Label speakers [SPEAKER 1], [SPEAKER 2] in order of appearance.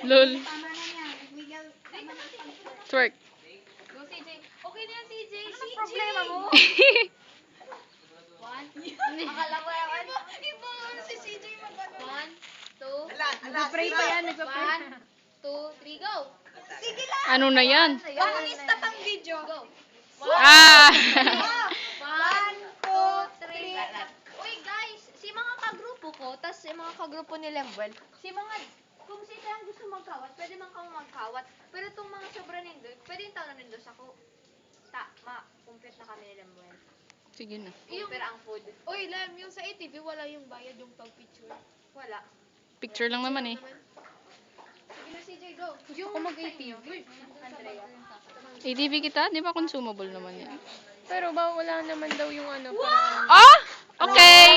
[SPEAKER 1] Lol.
[SPEAKER 2] Tama na yan. Miguel, tama na.
[SPEAKER 1] Twerk.
[SPEAKER 3] Go, CJ. Okay na yan, CJ.
[SPEAKER 2] Anong problema mo?
[SPEAKER 3] One. Akala ko naman.
[SPEAKER 2] Iba, si CJ magano.
[SPEAKER 3] One, two.
[SPEAKER 2] Nagpa-pray pa yan, nagpa-pray.
[SPEAKER 3] One, two, three, go.
[SPEAKER 2] Sige lang.
[SPEAKER 1] Ano na yan?
[SPEAKER 2] Komunista pang video.
[SPEAKER 3] Go.
[SPEAKER 1] Ah!
[SPEAKER 3] One, two, three. Uy, guys, si mga kagrupo ko, tas si mga kagrupo ni Lembuel, kung sila ang gusto magkawat, pwede man kang magkawat. Pero itong mga sobra nindo, pwede yung taon na nindo sa ko. Complete na kami ni Lembuel.
[SPEAKER 1] Sige na.
[SPEAKER 3] Pero ang food,
[SPEAKER 4] Uy, Lem, yung sa ATV, wala yung bayad yung pag-picture.
[SPEAKER 3] wala.
[SPEAKER 1] Picture lang naman eh.
[SPEAKER 3] Sige na, CJ, go.
[SPEAKER 4] Ako mag-ATV.
[SPEAKER 3] Andrea.
[SPEAKER 1] ATV kita? Di ba consumable naman yan?
[SPEAKER 4] Pero ba wala naman daw yung ano, parang...
[SPEAKER 1] Ah! Okay!